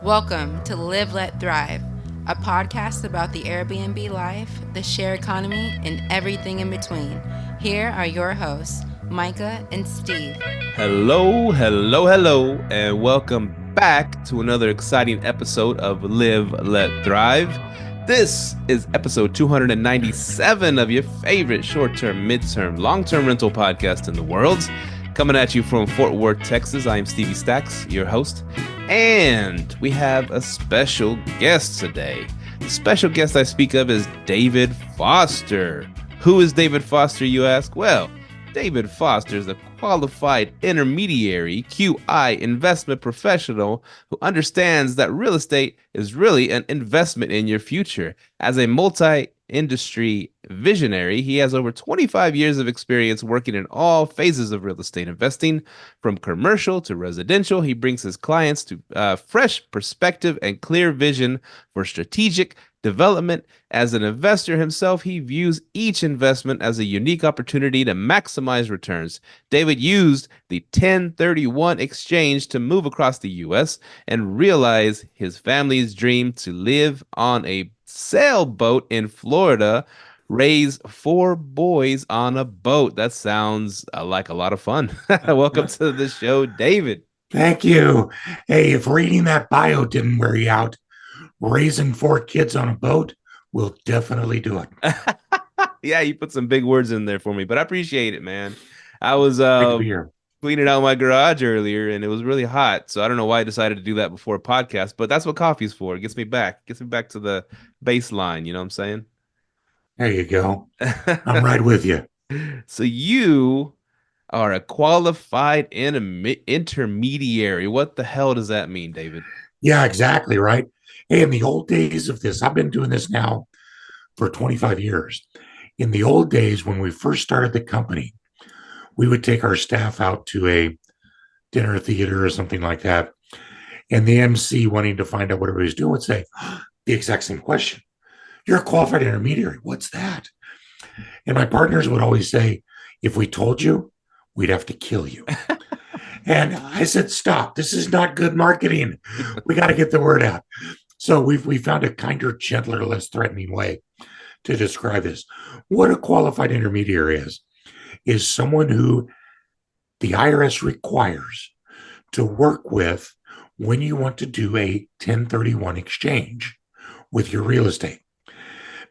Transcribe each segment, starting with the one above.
Welcome to Live, Let Thrive, a podcast about the Airbnb life, the share economy, and everything in between. Here are your hosts, Micah and Steve. Hello, and welcome back to another exciting episode of Live, Let Thrive. This is episode 297 of your favorite short-term, mid-term, long-term rental podcast in the world. Coming at you from Fort Worth, Texas, I am Stevie Stacks, your host, and we have a special guest today. The special guest I speak of is David Foster. Who is David Foster, you ask? Well, David Foster is a qualified intermediary, QI investment professional who understands that real estate is really an investment in your future. As a multi-industry visionary, he has over 25 years of experience working in all phases of real estate investing, from commercial to residential. He brings his clients to fresh perspective and clear vision for strategic development. As an investor himself, he views each investment as a unique opportunity to maximize returns. David used the 1031 exchange to move across the U.S. and realize his family's dream to live on a sailboat in Florida, raise 4 boys on a boat. That sounds like a lot of fun. Welcome to the show, David. Thank you. Hey, if reading that bio didn't wear you out, raising 4 kids on a boat will definitely do it. Yeah, you put some big words in there for me, but I appreciate it, man. I was Great to be here. cleaning out my garage earlier and it was really hot. So I don't know why I decided to do that before a podcast, but that's what coffee's for. It gets me back to the baseline. You know what I'm saying? There you go. I'm right with you. So you are a qualified intermediary. What the hell does that mean, David? Yeah, exactly right. Hey, in the old days of this, I've been doing this now for 25 years. In the old days, when we first started the company, we would take our staff out to a dinner theater or something like that. And the MC, wanting to find out what everybody's doing, would say the exact same question. You're a qualified intermediary. What's that? And my partners would always say, if we told you, we'd have to kill you. And I said, stop. This is not good marketing. We got to get the word out. So we found a kinder, gentler, less threatening way to describe this. What a qualified intermediary is someone who the IRS requires to work with when you want to do a 1031 exchange with your real estate.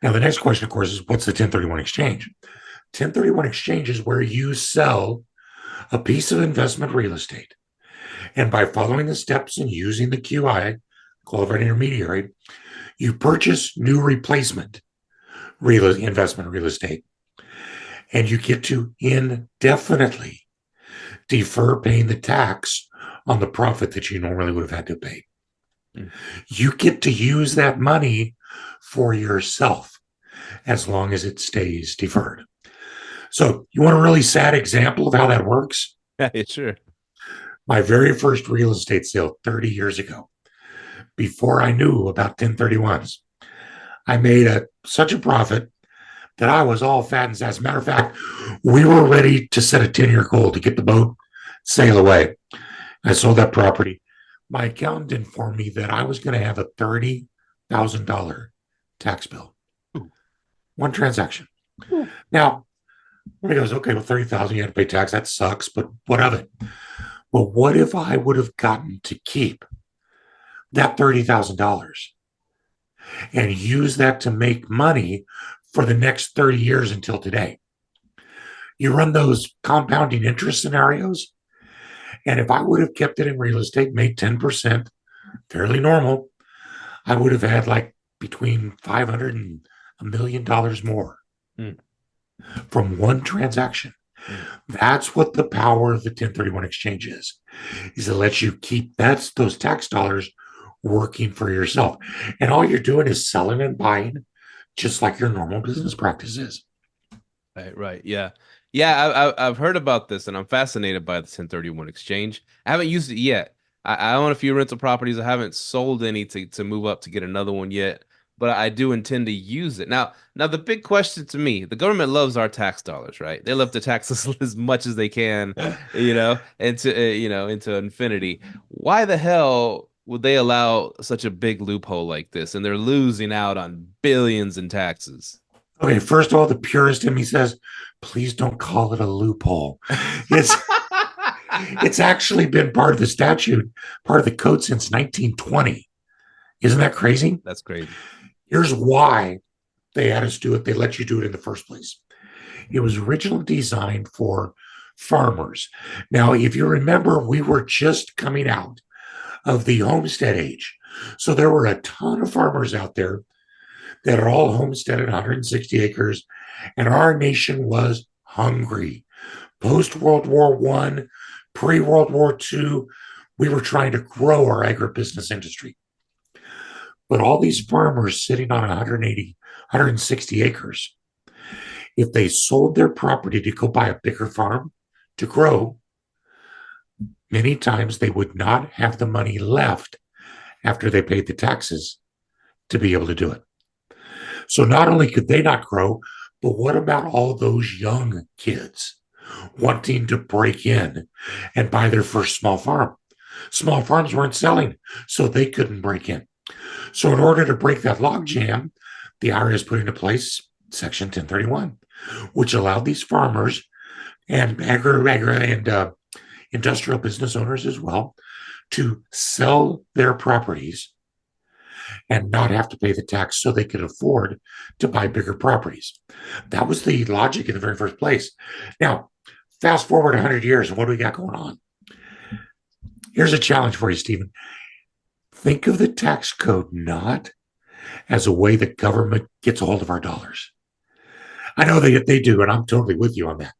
Now, the next question, of course, is what's the 1031 exchange? 1031 exchange is where you sell a piece of investment real estate. And by following the steps and using the QI, qualified intermediary, you purchase new replacement investment real estate. And you get to indefinitely defer paying the tax on the profit that you normally would have had to pay. You get to use that money for yourself as long as it stays deferred. So you want a really sad example of how that works? Yeah, sure. My very first real estate sale 30 years ago, before I knew about 1031s, I made such a profit that I was all fat and sad. As a matter of fact, we were ready to set a 10-year goal to get the boat, sail away. I sold that property. My accountant informed me that I was going to have a $30,000 tax bill. One transaction. Now, he goes, okay, well, 30,000, you have to pay tax. That sucks, but what of it? Well, what if I would have gotten to keep that $30,000 and use that to make money for the next 30 years until today? You run those compounding interest scenarios, and if I would have kept it in real estate, made 10%, fairly normal, I would have had like between $500 and $1 million more from one transaction. That's what the power of the 1031 exchange is it lets you keep those tax dollars working for yourself. And all you're doing is selling and buying just like your normal business practice is. Right. Yeah. Yeah, I've heard about this and I'm fascinated by the 1031 exchange. I haven't used it yet. I own a few rental properties. I haven't sold any to move up to get another one yet, but I do intend to use it. Now the big question to me, the government loves our tax dollars, right? They love to tax us as much as they can, into infinity. Why the hell would they allow such a big loophole like this? And they're losing out on billions in taxes. Okay, first of all, the purist in me says, please don't call it a loophole. It's it's actually been part of the statute, part of the code since 1920. Isn't that crazy? That's crazy. Here's why they had us do it. They let you do it in the first place. It was originally designed for farmers. Now, if you remember, we were just coming out of the homestead age. So there were a ton of farmers out there that are all homesteaded 160 acres, and our nation was hungry. Post World War I, pre World War II, we were trying to grow our agribusiness industry. But all these farmers sitting on 180, 160 acres, if they sold their property to go buy a bigger farm to grow, many times they would not have the money left after they paid the taxes to be able to do it. So not only could they not grow, but what about all those young kids wanting to break in and buy their first small farm? Small farms weren't selling, so they couldn't break in. So in order to break that logjam, the IRS put into place Section 1031, which allowed these farmers and industrial business owners as well to sell their properties and not have to pay the tax so they could afford to buy bigger properties. That was the logic in the very first place. Now, fast forward 100 years, and what do we got going on? Here's a challenge for you, Stephen. Think of the tax code not as a way the government gets a hold of our dollars. I know they do, and I'm totally with you on that.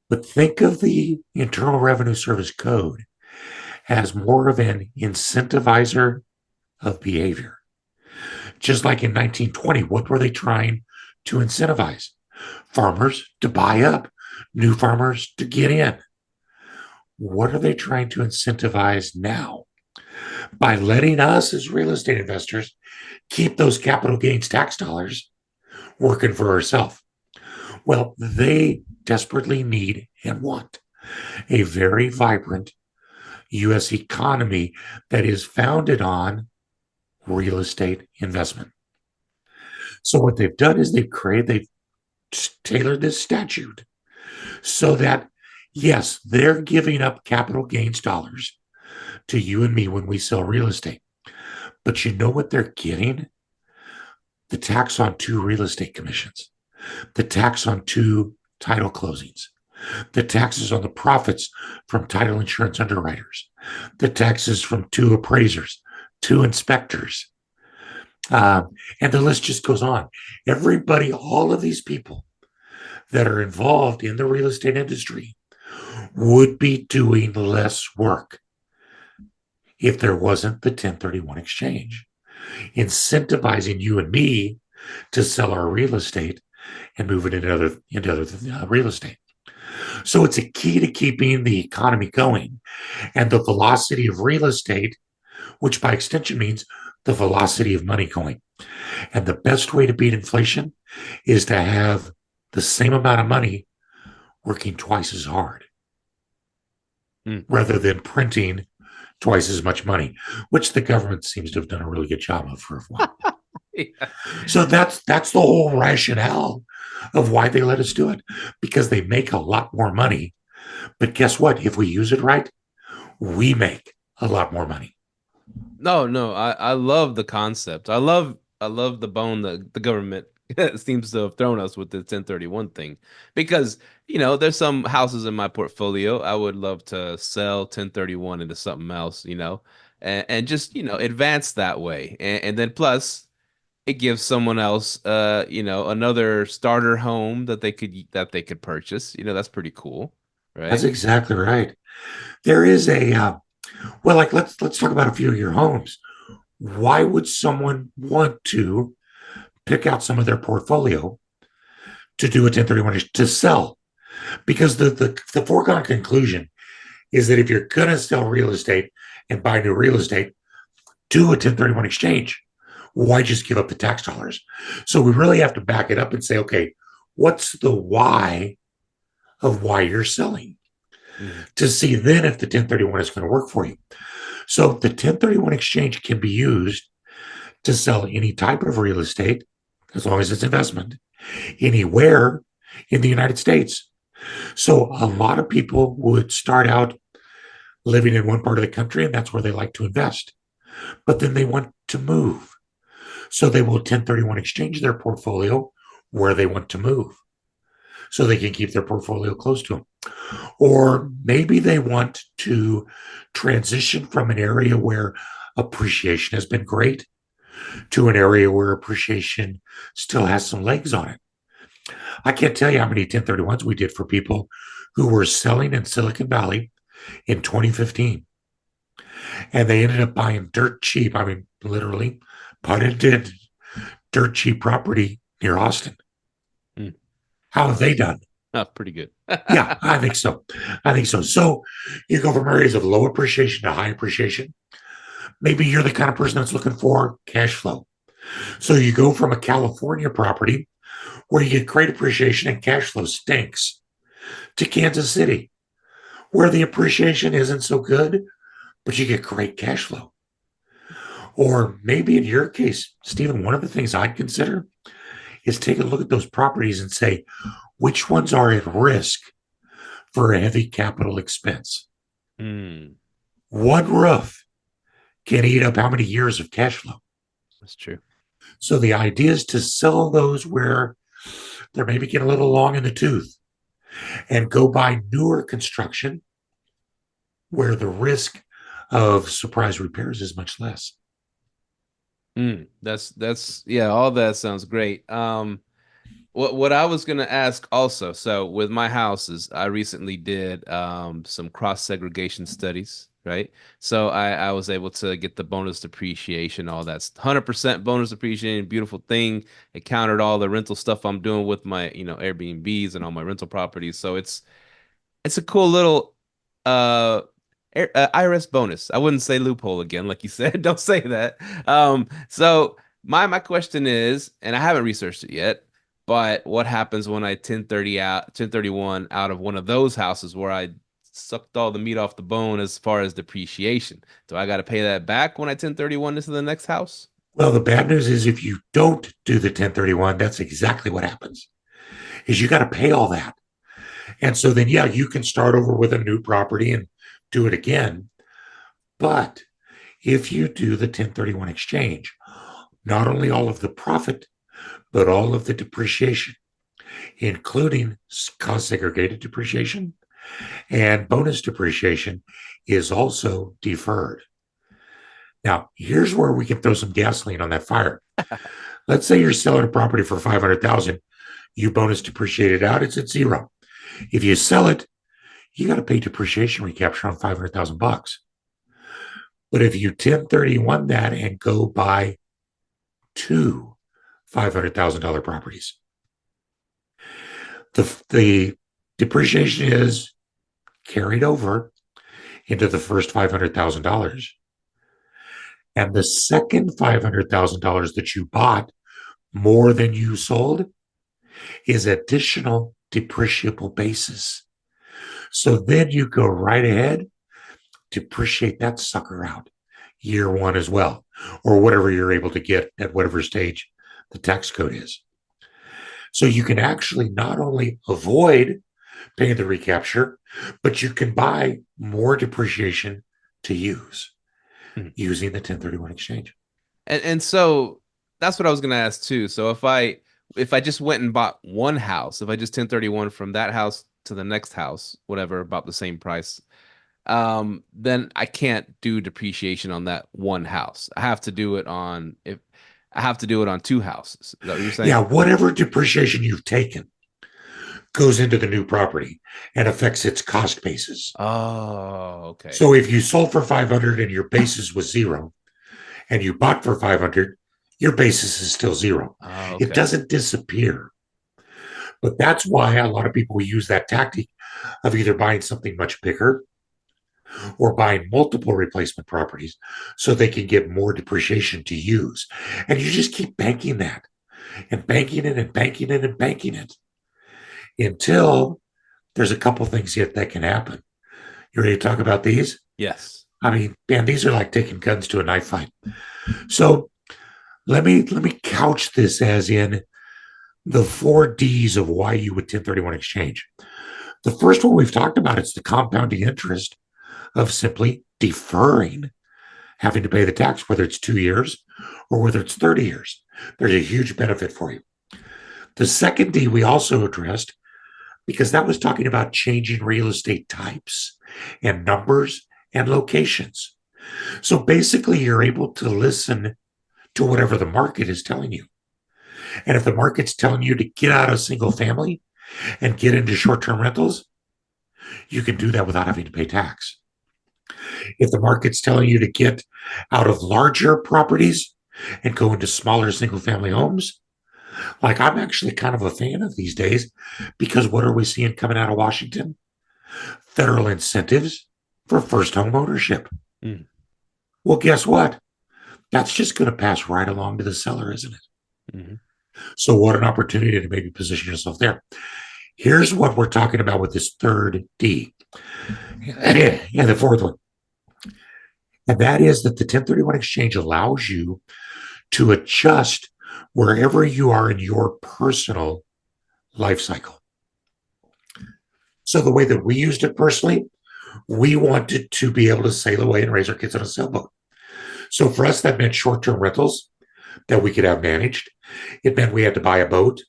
But think of the Internal Revenue Service Code as more of an incentivizer of behavior. Just like in 1920, what were they trying to incentivize? Farmers to buy up, new farmers to get in. What are they trying to incentivize now? By letting us as real estate investors keep those capital gains tax dollars working for ourselves. Well, they desperately need and want a very vibrant U.S. economy that is founded on real estate investment. So what they've done is they've tailored this statute so that, yes, they're giving up capital gains dollars to you and me when we sell real estate. But you know what they're getting? The tax on 2 real estate commissions, the tax on 2 title closings, the taxes on the profits from title insurance underwriters, the taxes from 2 appraisers, 2 inspectors. And the list just goes on. Everybody, all of these people that are involved in the real estate industry would be doing less work if there wasn't the 1031 exchange, incentivizing you and me to sell our real estate and move it into other real estate. So it's a key to keeping the economy going and the velocity of real estate, which by extension means the velocity of money going. And the best way to beat inflation is to have the same amount of money working twice as hard rather than printing twice as much money, which the government seems to have done a really good job of for a while. Yeah. So that's the whole rationale of why they let us do it, because they make a lot more money. But guess what? If we use it right, we make a lot more money. No, I love the concept. I love the bone that the government seems to have thrown us with the 1031 thing, because there's some houses in my portfolio I would love to sell 1031 into something else, and just advance that way, and then plus it gives someone else another starter home that they could purchase. That's pretty cool, right? That's exactly right. There is a well, like let's talk about a few of your homes. Why would someone want to pick out some of their portfolio to do a 1031 to sell? Because the foregone conclusion is that if you're going to sell real estate and buy new real estate, do a 1031 exchange. Why just give up the tax dollars? So we really have to back it up and say, okay, what's the why of why you're selling? To see then if the 1031 is going to work for you. So the 1031 exchange can be used to sell any type of real estate, as long as it's investment, anywhere in the United States. So a lot of people would start out living in one part of the country, and that's where they like to invest. But then they want to move. So they will 1031 exchange their portfolio where they want to move so they can keep their portfolio close to them. Or maybe they want to transition from an area where appreciation has been great to an area where appreciation still has some legs on it. I can't tell you how many 1031s we did for people who were selling in Silicon Valley in 2015. And they ended up buying dirt cheap, I mean, literally, pun intended, dirt cheap property near Austin. Mm. How have they done? Oh, pretty good. Yeah, I think so. So you go from areas of low appreciation to high appreciation. Maybe you're the kind of person that's looking for cash flow. So you go from a California property where you get great appreciation and cash flow stinks to Kansas City, where the appreciation isn't so good, but you get great cash flow. Or maybe in your case, Stephen, one of the things I'd consider is take a look at those properties and say, which ones are at risk for a heavy capital expense? One roof can eat up how many years of cash flow? That's true. So the idea is to sell those where they're maybe getting a little long in the tooth and go buy newer construction where the risk of surprise repairs is much less. That's yeah, all that sounds great. What I was gonna ask also, so with my houses, I recently did some cross segregation studies, right? So I was able to get the bonus depreciation, all that's 100% bonus depreciation, beautiful thing. It countered all the rental stuff I'm doing with my, Airbnbs and all my rental properties. So it's a cool little uh, IRS bonus. I wouldn't say loophole again, like you said. Don't say that. So my question is, and I haven't researched it yet, but what happens when I 1031 out of one of those houses where I sucked all the meat off the bone as far as depreciation? Do I got to pay that back when I 1031 into the next house? Well, the bad news is if you don't do the 1031, that's exactly what happens. Is you got to pay all that. And so then, yeah, you can start over with a new property and do it again. But if you do the 1031 exchange, not only all of the profit, but all of the depreciation, including cost segregated depreciation and bonus depreciation, is also deferred. Now, here's where we can throw some gasoline on that fire. Let's say you're selling a property for $500,000. You bonus depreciate it out, it's at zero. If you sell it, you got to pay depreciation recapture on $500,000. But if you 1031 that and go buy two $500,000 properties, the depreciation is carried over into the first $500,000. And the second $500,000 that you bought more than you sold is additional depreciable basis. So then you go right ahead, depreciate that sucker out year one as well, or whatever you're able to get at whatever stage the tax code is. So you can actually not only avoid paying the recapture, but you can buy more depreciation to use using the 1031 exchange. And so that's what I was gonna ask too. So if I just went and bought one house, if I just 1031 from that house to the next house, whatever, about the same price, then I can't do depreciation on that one house. I have to do it on two houses. Is that what you're saying? Yeah, whatever depreciation you've taken goes into the new property and affects its cost basis. Oh, okay. So if you sold for 500 and your basis was zero, and you bought for 500, your basis is still zero. Oh, okay. It doesn't disappear. But that's why a lot of people use that tactic of either buying something much bigger or buying multiple replacement properties so they can get more depreciation to use. And you just keep banking that and banking it and banking it and banking it until there's a couple things yet that can happen. You ready to talk about these? Yes. I mean, man, these are like taking guns to a knife fight. So let me couch this as in the 4 Ds of why you would 1031 exchange. The first one we've talked about is the compounding interest of simply deferring having to pay the tax, whether it's 2 years or whether it's 30 years. There's a huge benefit for you. The second D we also addressed because that was talking about changing real estate types and numbers and locations. So basically, you're able to listen to whatever the market is telling you. And if the market's telling you to get out of single family and get into short term rentals, you can do that without having to pay tax. If the market's telling you to get out of larger properties and go into smaller single family homes, like I'm actually kind of a fan of these days because what are we seeing coming out of Washington? Federal incentives for first home ownership. Mm. Well, guess what? That's just going to pass right along to the seller, isn't it? Mm-hmm. So what an opportunity to maybe position yourself there. Here's what we're talking about with this third D. And the fourth one. And that is that the 1031 exchange allows you to adjust wherever you are in your personal life cycle. So the way that we used it personally, we wanted to be able to sail away and raise our kids on a sailboat. So for us, that meant short-term rentals that we could have managed. It meant we had to buy a boat.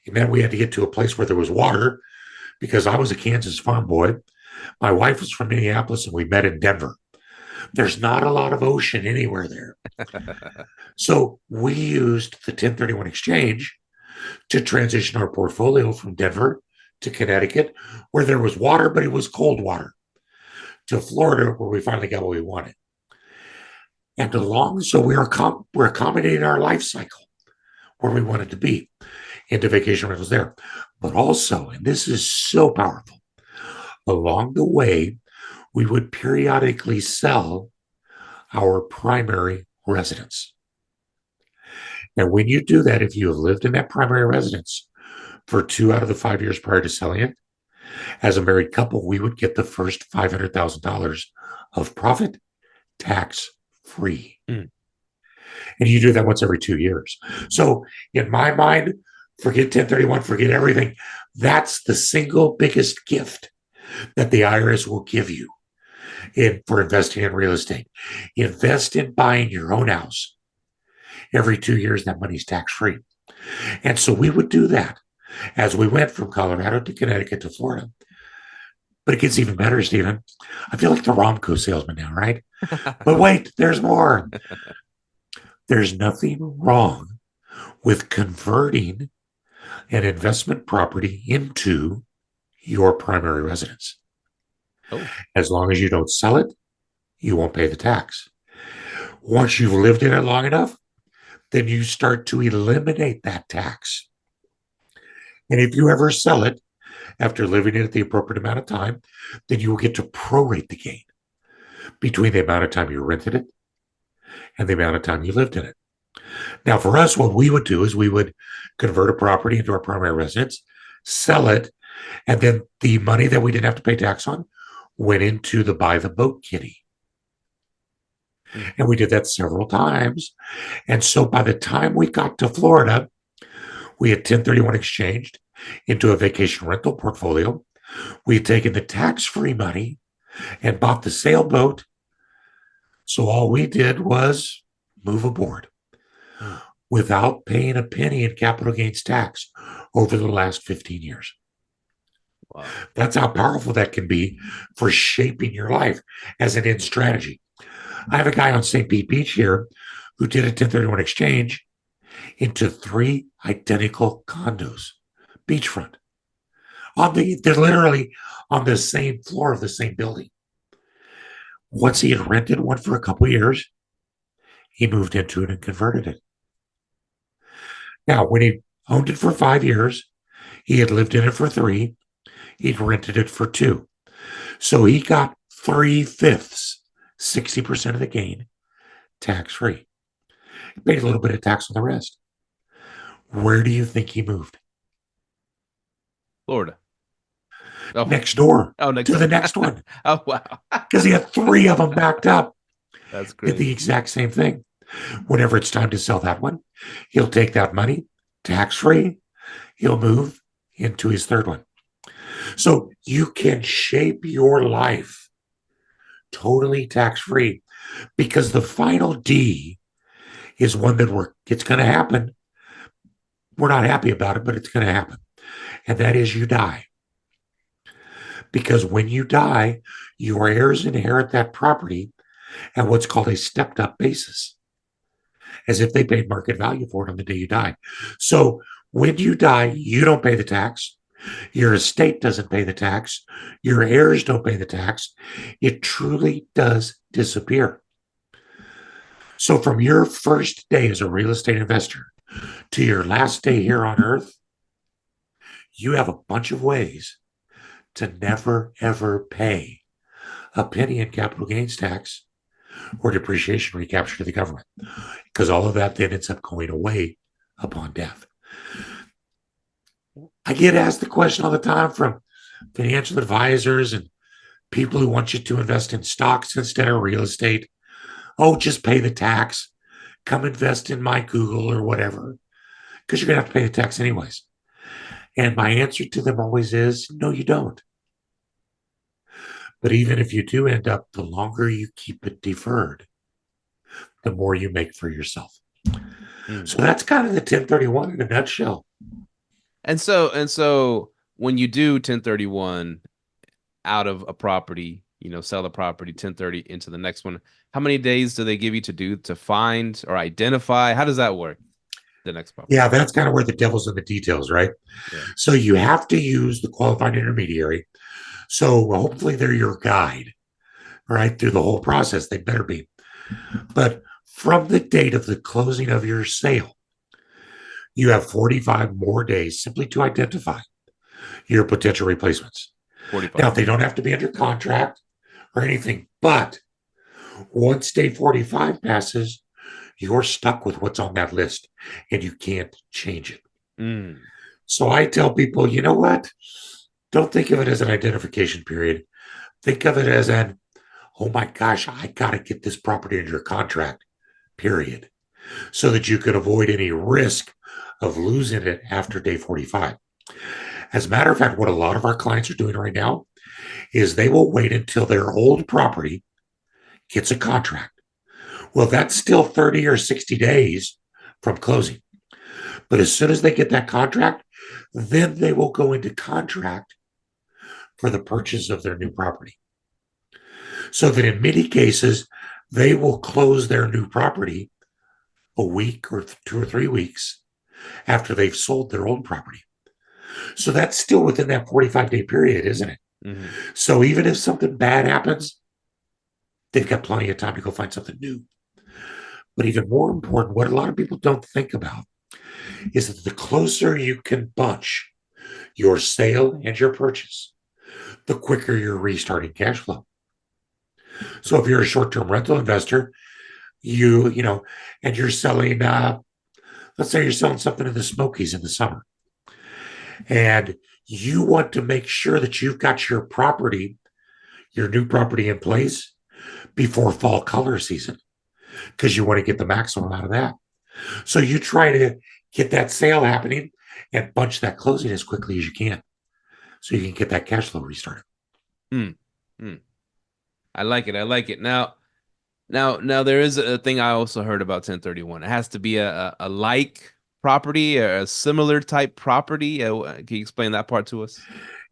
It meant we had to get to a place where there was water because I was a Kansas farm boy. My wife was from Minneapolis and we met in Denver. There's not a lot of ocean anywhere there. So we used the 1031 exchange to transition our portfolio from Denver to Connecticut, where there was water, but it was cold water, to Florida, where we finally got what we wanted. And so we're accommodating our life cycle where we wanted to be into vacation rentals there. But also, and this is so powerful, along the way, we would periodically sell our primary residence. And when you do that, if you have lived in that primary residence for 2 out of the 5 years prior to selling it, as a married couple, we would get the first $500,000 of profit tax free. Mm. And you do that once every 2 years. So in my mind, forget 1031, forget everything. That's the single biggest gift that the IRS will give you for investing in real estate. Invest in buying your own house. Every 2 years, that money's tax-free. And so we would do that as we went from Colorado to Connecticut to Florida. But it gets even better, Stephen. I feel like the Romco salesman now, right? But wait, there's more. There's nothing wrong with converting an investment property into your primary residence. Oh. As long as you don't sell it, you won't pay the tax. Once you've lived in it long enough, then you start to eliminate that tax. And if you ever sell it after living in it the appropriate amount of time, then you will get to prorate the gain between the amount of time you rented it and the amount of time you lived in it. Now, for us, what we would do is we would convert a property into our primary residence, sell it, and then the money that we didn't have to pay tax on went into the buy the boat kitty. And we did that several times. And so by the time we got to Florida, we had 1031 exchanged into a vacation rental portfolio. We had taken the tax-free money and bought the sailboat. So all we did was move aboard without paying a penny in capital gains tax over the last 15 years. Wow. That's how powerful that can be for shaping your life as an end strategy. I have a guy on St. Pete Beach here who did a 1031 exchange into 3 identical condos, beachfront. They're literally on the same floor of the same building. Once he had rented one for a couple of years, he moved into it and converted it. Now, when he owned it for 5 years, he had lived in it for 3, he'd rented it for 2. So he got 3/5, 60% of the gain, tax-free. He paid a little bit of tax on the rest. Where do you think he moved? Florida. next door next to the next one. Oh, wow. Because he had 3 of them backed up. That's great. Did the exact same thing. Whenever it's time to sell that one, he'll take that money, tax-free. He'll move into his 3rd one. So you can shape your life totally tax-free, because the final D is one that it's going to happen. We're not happy about it, but it's going to happen. And that is you die. Because when you die, your heirs inherit that property at what's called a stepped up basis, as if they paid market value for it on the day you die. So when you die, you don't pay the tax. Your estate doesn't pay the tax. Your heirs don't pay the tax. It truly does disappear. So from your first day as a real estate investor to your last day here on earth, you have a bunch of ways to never, ever pay a penny in capital gains tax or depreciation recapture to the government, because all of that then ends up going away upon death. I get asked the question all the time from financial advisors and people who want you to invest in stocks instead of real estate. Oh, just pay the tax. Come invest in my Google or whatever, because you're going to have to pay the tax anyways. And my answer to them always is, no, you don't. But even if you do end up, the longer you keep it deferred, the more you make for yourself. So that's kind of the 1031 in a nutshell. And so when you do 1031 out of a property, sell the property, 1030 into the next one, how many days do they give you to find or identify? How does that work? The next property. Yeah, that's kind of where the devil's in the details, right? Yeah. So you have to use the qualified intermediary. So hopefully they're your guide, right, through the whole process. They better be. But from the date of the closing of your sale, you have 45 more days simply to identify your potential replacements. 45. Now, they don't have to be under contract or anything, but once day 45 passes, you're stuck with what's on that list and you can't change it. So I tell people, you know what? Don't think of it as an identification period. Think of it as oh my gosh, I got to get this property under contract, period, so that you can avoid any risk of losing it after day 45. As a matter of fact, what a lot of our clients are doing right now is they will wait until their old property gets a contract. Well, that's still 30 or 60 days from closing. But as soon as they get that contract, then they will go into contract for the purchase of their new property. So that in many cases, they will close their new property a week or 2 or 3 weeks after they've sold their old property. So that's still within that 45-day period, isn't it? Mm-hmm. So even if something bad happens, they've got plenty of time to go find something new. But even more important, what a lot of people don't think about is that the closer you can bunch your sale and your purchase, the quicker you're restarting cash flow. So if you're a short-term rental investor, and you're selling, let's say you're selling something in the Smokies in the summer, and you want to make sure that you've got your new property in place before fall color season, because you want to get the maximum out of that. So you try to get that sale happening and bunch that closing as quickly as you can, so you can get that cash flow restarted. I like it. Now there is a thing I also heard about 1031. It has to be a like property or a similar type property. Can you explain that part to us?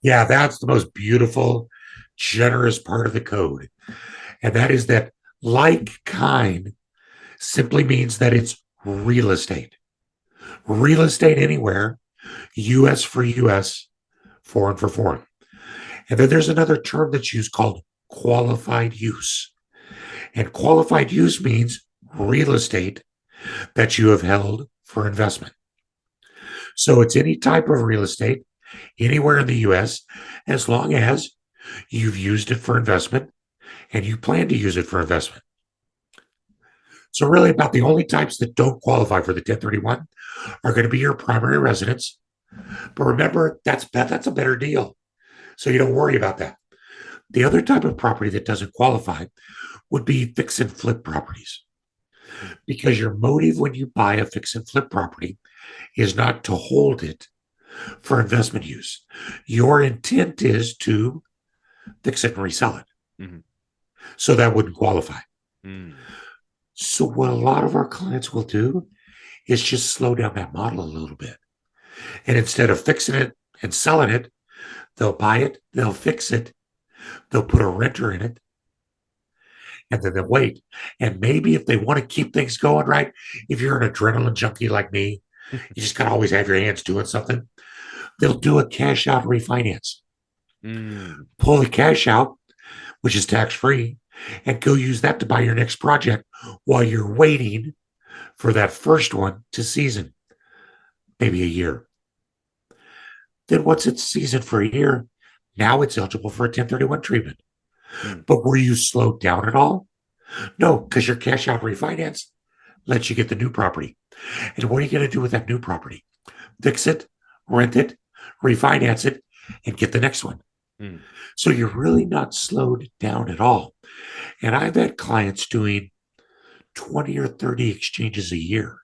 Yeah, that's the most beautiful, generous part of the code. And that is that like kind simply means that it's real estate. Real estate anywhere, U.S. for U.S., foreign for foreign. And then there's another term that's used called qualified use. And qualified use means real estate that you have held for investment. So it's any type of real estate anywhere in the U.S., as long as you've used it for investment and you plan to use it for investment. So really about the only types that don't qualify for the 1031 are going to be your primary residence. But remember, that's a better deal. So you don't worry about that. The other type of property that doesn't qualify would be fix and flip properties, because your motive when you buy a fix and flip property is not to hold it for investment use. Your intent is to fix it and resell it. Mm-hmm. So that wouldn't qualify. Mm. So what a lot of our clients will do is just slow down that model a little bit. And instead of fixing it and selling it, they'll buy it, they'll fix it, they'll put a renter in it, and then they'll wait. And maybe if they want to keep things going, right? If you're an adrenaline junkie like me, you just got to always have your hands doing something. They'll do a cash out refinance, Mm. pull the cash out, which is tax free, and go use that to buy your next project while you're waiting for that first one to season, maybe a year. Then once it's seasoned for a year, now it's eligible for a 1031 treatment. Mm. But were you slowed down at all? No, because your cash out refinance lets you get the new property. And what are you going to do with that new property? Fix it, rent it, refinance it, and get the next one. Mm. So you're really not slowed down at all. And I've had clients doing 20 or 30 exchanges a year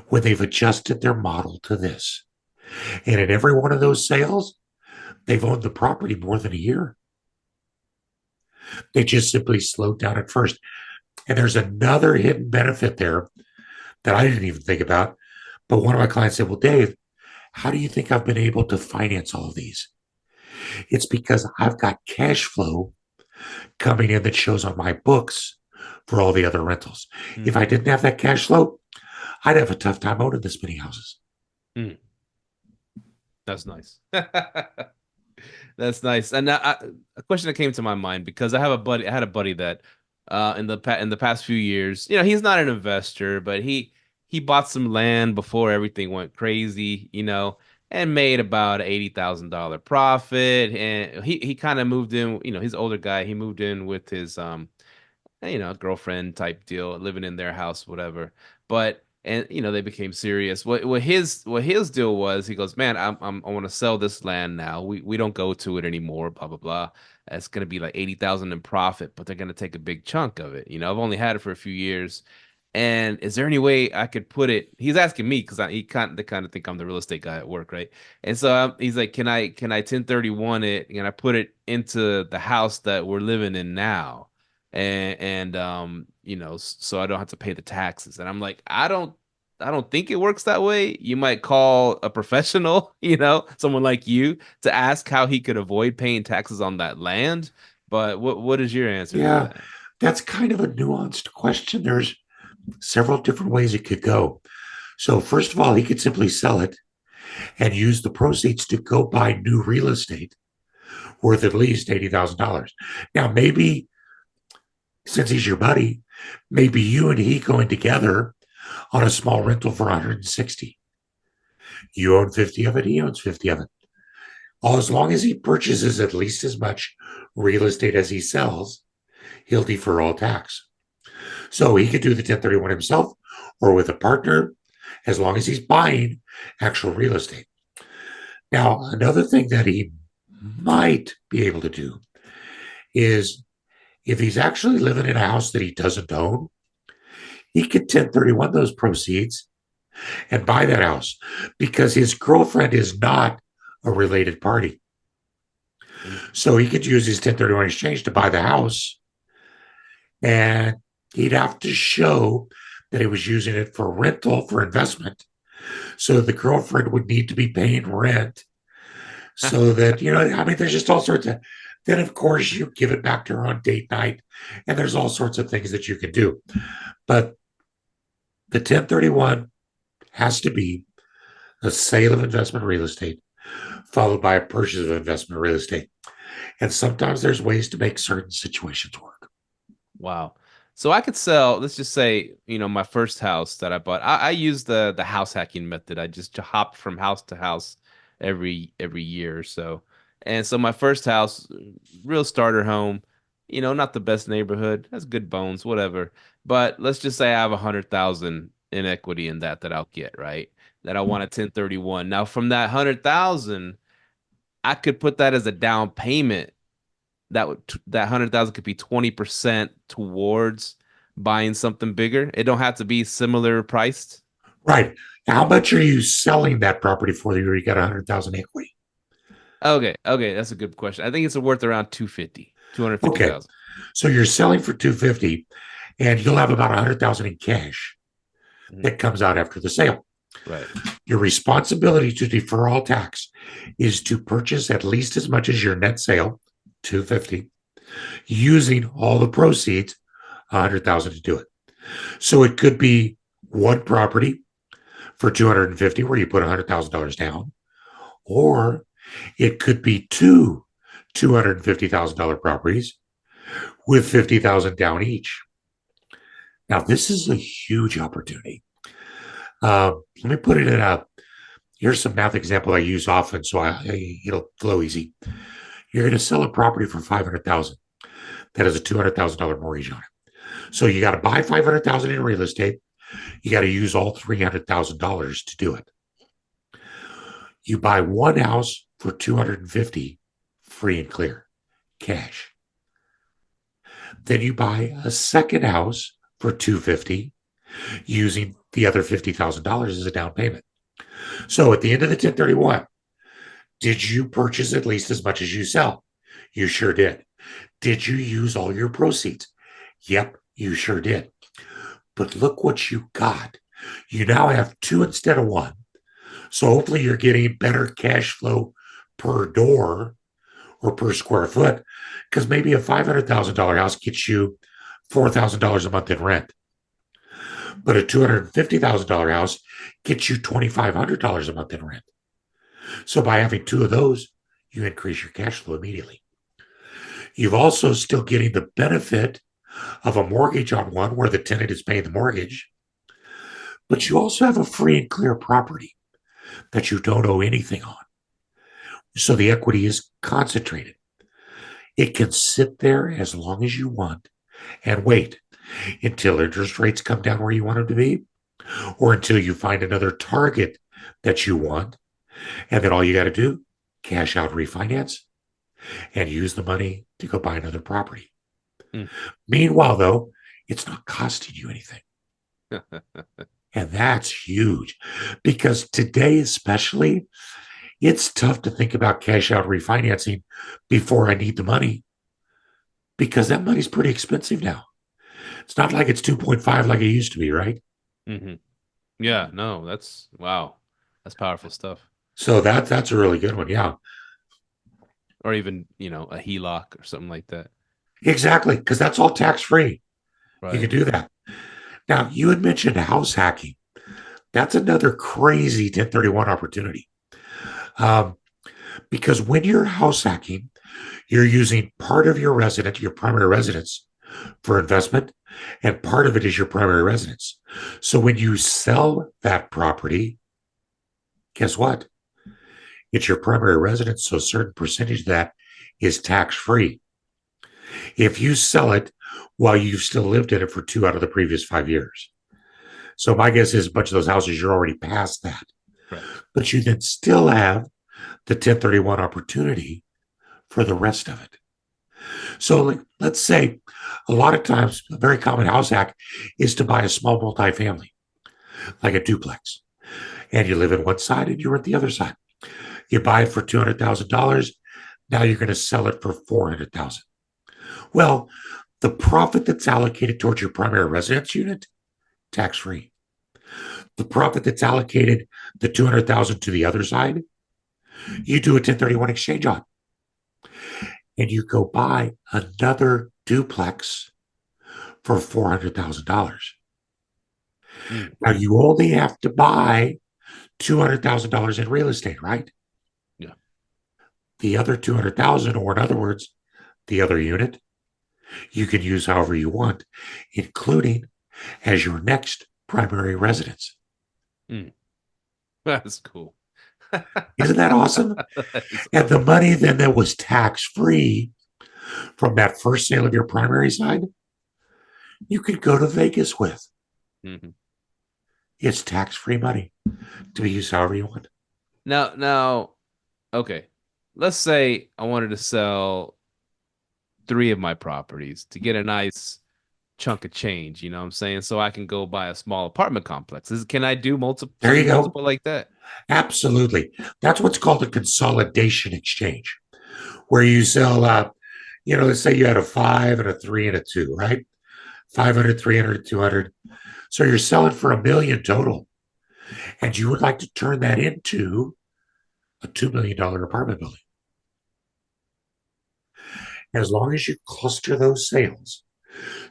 when they've adjusted their model to this. And in every one of those sales, they've owned the property more than a year. They just simply slowed down at first. And there's another hidden benefit there that I didn't even think about. But one of my clients said, well, Dave, how do you think I've been able to finance all of these? It's because I've got cash flow coming in that shows on my books for all the other rentals. Mm. If I didn't have that cash flow, I'd have a tough time owning this many houses. Mm. That's nice. That's nice. And a question that came to my mind, because I had a buddy that in the past few years, he's not an investor, but he bought some land before everything went crazy, and made about $80,000 profit. And he kind of moved in, he's an older guy. He moved in with his girlfriend type deal, living in their house, whatever. But and they became serious. What his deal was, he goes, man, I want to sell this land now. We don't go to it anymore. Blah blah blah. It's gonna be like 80,000 in profit, but they're gonna take a big chunk of it. I've only had it for a few years. And is there any way I could put it? He's asking me because they kind of think I'm the real estate guy at work, right? And so he's like, can I 1031 it? Can I put it into the house that we're living in now? And so I don't have to pay the taxes. And I'm like, I don't think it works that way. You might call a professional, someone like you, to ask how he could avoid paying taxes on that land. But what is your answer to Yeah, that? that's kind of a nuanced question. There's several different ways it could go. So, first of all, he could simply sell it and use the proceeds to go buy new real estate worth at least $80,000. Now, maybe since he's your buddy, maybe you and he going together on a small rental for 160. You own 50 of it, he owns 50 of it. All as long as he purchases at least as much real estate as he sells, he'll defer all tax. So he could do the 1031 himself or with a partner as long as he's buying actual real estate. Now, another thing that he might be able to do is if he's actually living in a house that he doesn't own, he could 1031 those proceeds and buy that house because his girlfriend is not a related party. So he could use his 1031 exchange to buy the house, and he'd have to show that he was using it for rental, for investment. So the girlfriend would need to be paying rent so that, there's just all sorts of, then of course you give it back to her on date night. And there's all sorts of things that you can do. But the 1031 has to be a sale of investment real estate followed by a purchase of investment real estate. And sometimes there's ways to make certain situations work. Wow. So I could sell, let's just say, my first house that I bought. I used the house hacking method. I just hopped from house to house every year or so. And so my first house, real starter home, not the best neighborhood, has good bones, whatever. But let's just say I have 100,000 in equity in that I'll get, right? That I want a 1031. Now from that 100,000, I could put that as a down payment. That 100,000 could be 20% towards buying something bigger. It don't have to be similar priced. Right. How much are you selling that property for? You got 100,000 equity. Okay, that's a good question. I think it's worth around 250, Okay. 250,000. So you're selling for 250 and you'll have about 100,000 in cash Mhm. that comes out after the sale. Right. Your responsibility to defer all tax is to purchase at least as much as your net sale, 250, using all the proceeds, 100,000 to do it. So it could be one property for 250 where you put $100,000 down, or it could be two $250,000 properties with 50,000 down each. Now, this is a huge opportunity. Let me put it in a here's some math example I use often, so it'll flow easy. You're going to sell a property for 500,000 that has a $200,000 mortgage on it. So you got to buy 500,000 in real estate. You got to use all $300,000 to do it. You buy one house for 250, free and clear, cash. Then you buy a second house for 250, using the other $50,000 as a down payment. So at the end of the 1031, did you purchase at least as much as you sell? You sure did. Did you use all your proceeds? Yep, you sure did. But look what you got. You now have two instead of one. So hopefully you're getting better cash flow per door or per square foot, because maybe a $500,000 house gets you $4,000 a month in rent. But a $250,000 house gets you $2,500 a month in rent. So by having two of those, you increase your cash flow immediately. You've also still getting the benefit of a mortgage on one where the tenant is paying the mortgage, but you also have a free and clear property that you don't owe anything on. So the equity is concentrated. It can sit there as long as you want and wait until interest rates come down where you want them to be, or until you find another target that you want. And then all you got to do, cash out, refinance, and use the money to go buy another property. Meanwhile, though, it's not costing you anything. And that's huge because today, especially, it's tough to think about cash out refinancing before I need the money because that money's pretty expensive now. It's not like it's 2.5 like it used to be, right? Mm-hmm. Yeah, no, that's wow. That's powerful stuff. So that's a really good one. Yeah, Or even, a HELOC or something like that. exactly. Because that's all tax free. You Right. can do that. Now, you had mentioned house hacking. That's another crazy 1031 opportunity. Um, because when you're house hacking, you're using part of your primary residence for investment, and part of it is your primary residence. So when you sell that property, guess what? It's your primary residence, so a certain percentage of that is tax free. If you sell it while you've still lived in it for 2 out of the previous 5 years. So my guess is a bunch of those houses, you're already past that. Right. But you then still have the 1031 opportunity for the rest of it. So let's say a lot of times a very common house hack is to buy a small multifamily, like a duplex, and you live in one side and you rent the other side. You buy it for $200,000. Now you're going to sell it for $400,000. Well, the profit that's allocated towards your primary residence unit, tax free. The profit that's allocated, the $200,000 to the other side, you do a 1031 exchange on, and you go buy another duplex for $400,000. Now you only have to buy $200,000 in real estate, right? Yeah. The other 200,000, or in other words, the other unit, you can use however you want, including as your next primary residence. That's cool. Isn't that awesome? And the money then that was tax free from that first sale of your primary side, you could go to Vegas with. Mm-hmm. It's tax free money to be used however you want. Now, okay. let's say I wanted to sell 3 of my properties to get a nice chunk of change, you know what I'm saying? So I can go buy a small apartment complex. Can I do multiple There you something go. multiple like that? Absolutely. That's what's called a consolidation exchange, where you sell, let's say you had a 5 and a 3 and a 2, right? 500, 300, 200. So you're selling for $1 million total. And you would like to turn that into a $2 million apartment building. As long as you cluster those sales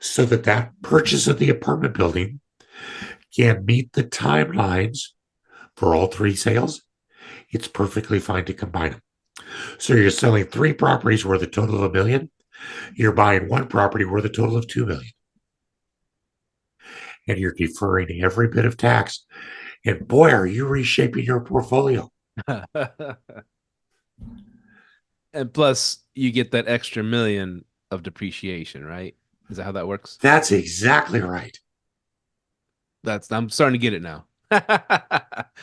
so that that purchase of the apartment building can meet the timelines for all 3 sales, it's perfectly fine to combine them. So you're selling 3 properties worth a total of $1 million. You're buying 1 property worth a total of $2 million. And you're deferring every bit of tax. And boy, are you reshaping your portfolio. And plus, you get that extra million of depreciation, right? Is that how that works? That's exactly right. I'm starting to get it now.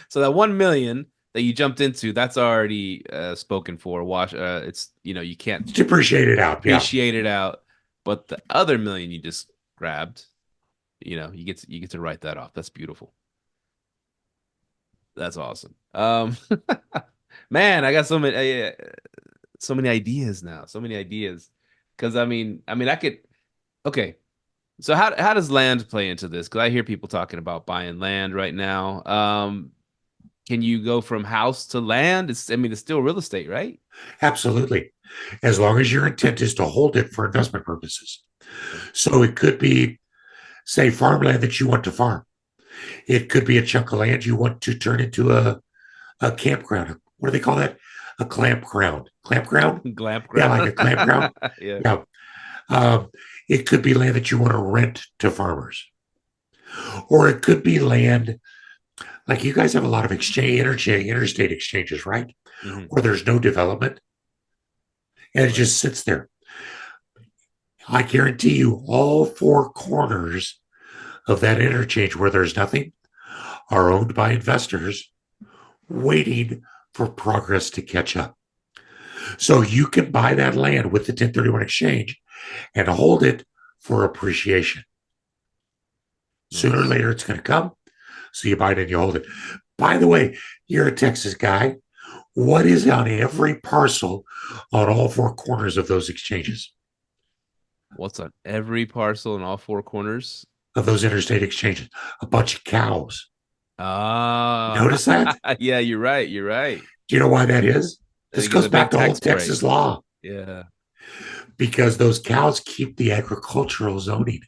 So that 1 million that you jumped into, that's already spoken for. It's you can't Depreciate it out. Yeah. depreciate it out, but the other million you just grabbed, you get to write that off. That's beautiful. That's awesome. Man, I got so many ideas now. So many ideas. Because I could. Okay, so how does land play into this? Because I hear people talking about buying land right now. Can you go from house to land? It's still real estate, right? Absolutely. As long as your intent is to hold it for investment purposes. So it could be, say, farmland that you want to farm. It could be a chunk of land you want to turn into a campground. What do they call that? A clampground. Clampground? Glamp Yeah, ground. like a clampground. Yeah. Yeah. Um, it could be land that you want to rent to farmers. Or it could be land like you guys have a lot of interstate exchanges, right? Mhm. Where there's no development and it Right. just sits there. I guarantee you, all 4 corners of that interchange where there's nothing are owned by investors waiting for progress to catch up. So you can buy that land with the 1031 exchange and hold it for appreciation. Sooner or Nice. later, it's going to come. So you buy it and you hold it. By the way, you're a Texas guy. What is on every parcel on all 4 corners of those exchanges, What's on every parcel in all 4 corners? of those interstate exchanges? A bunch of cows. Ah, Notice that? yeah, you're right. You're right. Do you know why that is? This They get goes a back big to old tax break. Texas law Yeah. because those cows keep the agricultural zoning.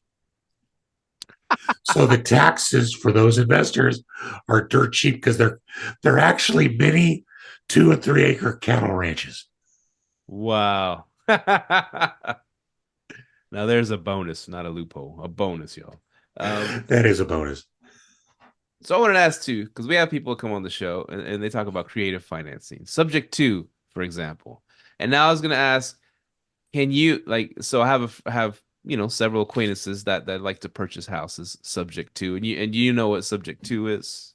So the taxes for those investors are dirt cheap because they're actually mini 2 and 3 acre cattle ranches. Wow. Now there's a bonus, not a loophole. A bonus, y'all. That is a bonus. So I wanted to ask too, because we have people come on the show and they talk about creative financing, subject to, for example. And now I was gonna ask, can you so I have several acquaintances that like to purchase houses subject to, and you know what subject to is?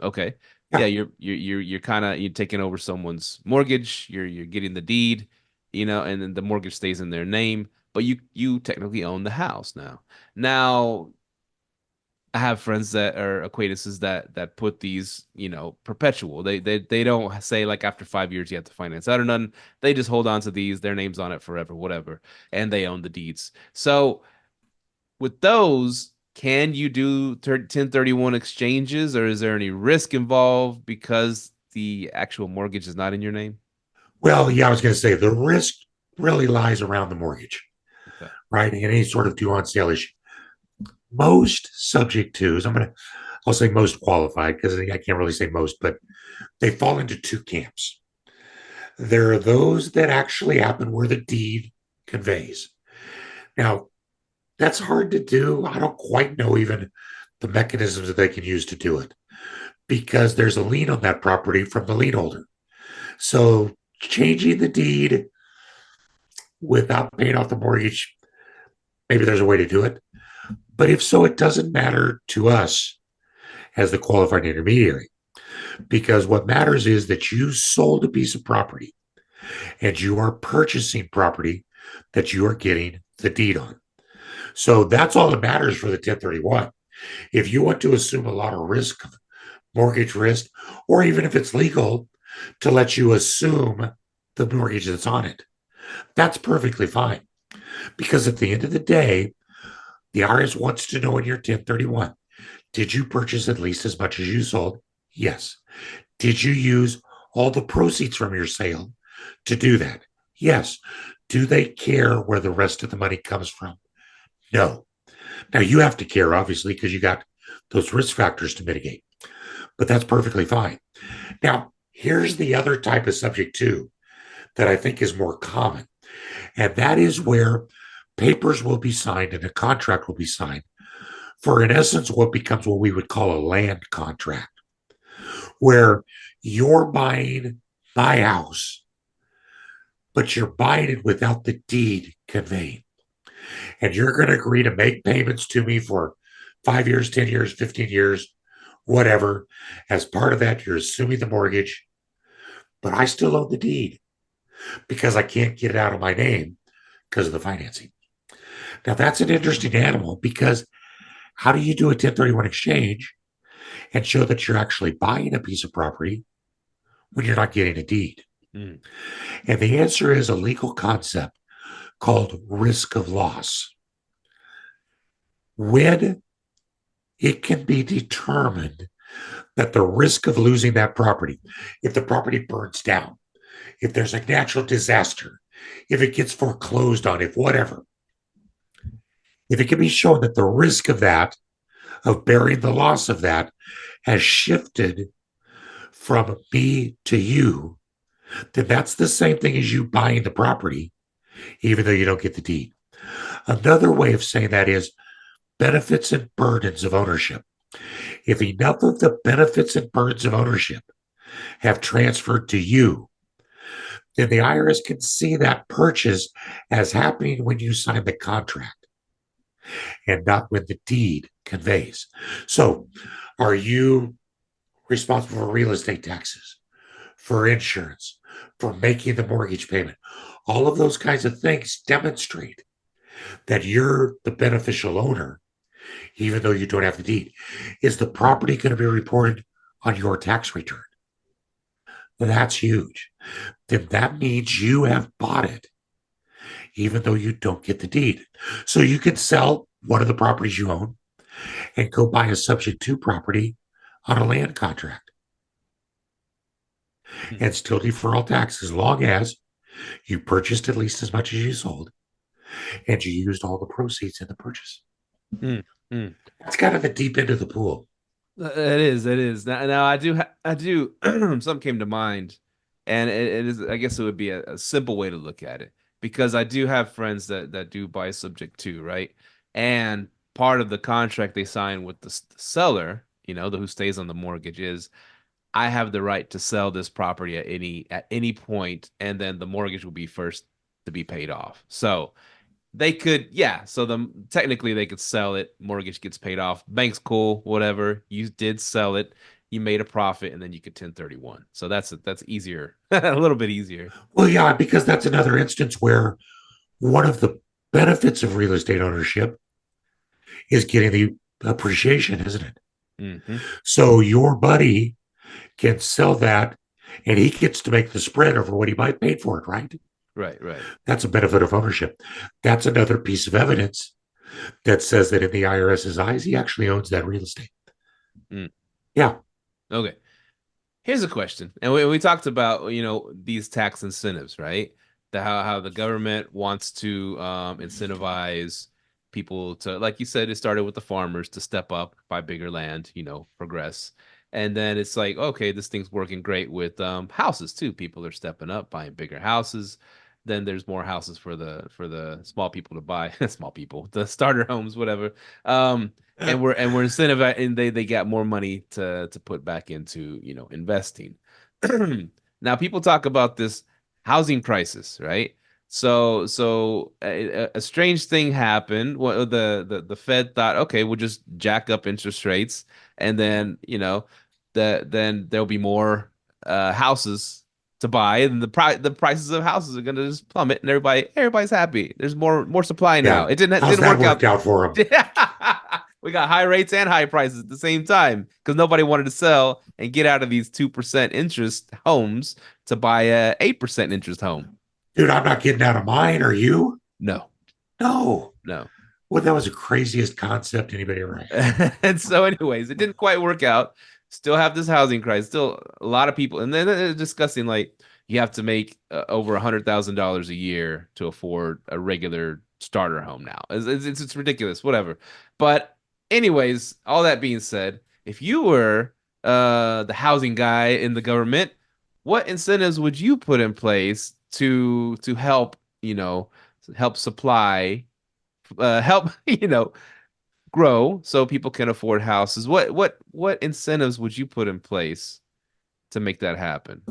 Okay. Yeah, Yeah. you're kind of you're taking over someone's mortgage, you're getting the deed, and then the mortgage stays in their name, but you technically own the house now. Now I have friends that are acquaintances that put these, perpetual. They don't say like after 5 years you have to finance out or none. They just hold on to these, their names on it forever, whatever, and they own the deeds. So with those, can you do 1031 exchanges, or is there any risk involved because the actual mortgage is not in your name? Well, yeah, I was going to say the risk really lies around the mortgage, Okay. right? And any sort of due on sale issue. Most subject twos, I'll say most qualified because I can't really say most, but they fall into 2 camps. There are those that actually happen where the deed conveys. Now, that's hard to do. I don't quite know even the mechanisms that they can use to do it because there's a lien on that property from the lien holder. So changing the deed without paying off the mortgage, maybe there's a way to do it. But if so, it doesn't matter to us as the qualified intermediary because what matters is that you sold a piece of property and you are purchasing property that you are getting the deed on. So that's all that matters for the 1031. If you want to assume a lot of risk, mortgage risk, or even if it's legal to let you assume the mortgage that's on it, that's perfectly fine. Because at the end of the day, the IRS wants to know in your 1031, did you purchase at least as much as you sold? Yes. Did you use all the proceeds from your sale to do that? Yes. Do they care where the rest of the money comes from? No. Now you have to care, obviously, because you got those risk factors to mitigate, but that's perfectly fine. Now, here's the other type of subject, too, that I think is more common, and that is where papers will be signed and a contract will be signed for, in essence, what becomes what we would call a land contract, where you're buying my house, but you're buying it without the deed conveyed. And you're going to agree to make payments to me for 5 years, 10 years, 15 years, whatever. As part of that, you're assuming the mortgage, but I still own the deed because I can't get it out of my name because of the financing. Now, that's an interesting animal because how do you do a 1031 exchange and show that you're actually buying a piece of property when you're not getting a deed? Mm. And the answer is a legal concept called risk of loss. When it can be determined that the risk of losing that property, if the property burns down, if there's a natural disaster, if it gets foreclosed on, if whatever, if it can be shown that the risk of that, of bearing the loss of that, has shifted from me to you, then that's the same thing as you buying the property, even though you don't get the deed. Another way of saying that is benefits and burdens of ownership. If enough of the benefits and burdens of ownership have transferred to you, then the IRS can see that purchase as happening when you sign the contract and not when the deed conveys. So, are you responsible for real estate taxes, for insurance, for making the mortgage payment? All of those kinds of things demonstrate that you're the beneficial owner, even though you don't have the deed. Is the property going to be reported on your tax return? That's huge. Then that means you have bought it, even though you don't get the deed. So you can sell one of the properties you own and go buy a subject to property on a land contract and still defer all taxes as long as you purchased at least as much as you sold and you used all the proceeds in the purchase. Mm. Mm. That's kind of the deep end of the pool. It is. It is. Now I do. Some came to mind, and it is. I guess it would be a simple way to look at it because I do have friends that do buy subject to, right? And part of the contract they sign with the seller, who stays on the mortgage, is I have the right to sell this property at any point, and then the mortgage will be first to be paid off. So they could, yeah. So technically they could sell it. Mortgage gets paid off. Bank's cool, whatever. You did sell it. You made a profit, and then you could 1031. So that's easier, a little bit easier. Well, yeah, because that's another instance where one of the benefits of real estate ownership is getting the appreciation, isn't it? Mm-hmm. So your buddy can sell that and he gets to make the spread over what he might pay for it, right? Right, right. That's a benefit of ownership. That's another piece of evidence that says that in the IRS's eyes, he actually owns that real estate. Mm. Yeah. Okay. Here's a question, and we talked about these tax incentives, right? How the government wants to incentivize people to, like you said, it started with the farmers to step up, buy bigger land, progress, and then it's like, okay, this thing's working great with houses too. People are stepping up, buying bigger houses. Then there's more houses for the small people to buy, small people, the starter homes, whatever. And we're incentivized, and they got more money to put back into investing. Now people talk about this housing crisis, right? So a strange thing happened. What the Fed thought, okay, we'll just jack up interest rates, and then then there'll be more houses to buy, and the prices of houses are going to just plummet, and everybody's happy. There's more supply now. Yeah. It didn't How's didn't that work worked out. out for them? We got high rates and high prices at the same time because nobody wanted to sell and get out of these 2% interest homes to buy a 8% interest home. Dude, I'm not getting out of mine. Are you? No, No. no. Well, that was the craziest concept anybody ever had. And so, anyways, it didn't quite work out. Still have this housing crisis. Still a lot of people, and then they're discussing like you have to make over $100,000 a year to afford a regular starter home now. It's ridiculous. Whatever. But anyways, all that being said, if you were the housing guy in the government, what incentives would you put in place to help help supply help grow so people can afford houses? What incentives would you put in place to make that happen?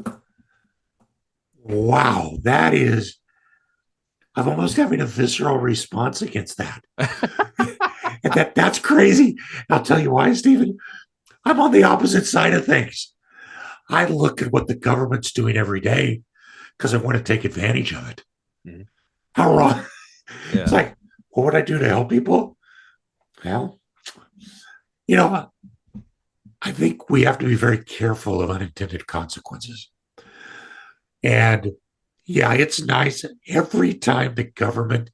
Wow, that is, I'm almost having a visceral response against that. And that's crazy. I'll tell you why, Stephen. I'm on the opposite side of things. I look at what the government's doing every day because I want to take advantage of it. Mhm. How wrong? Yeah. It's like, what would I do to help people? Well, you know, I think we have to be very careful of unintended consequences. And yeah, it's nice every time the government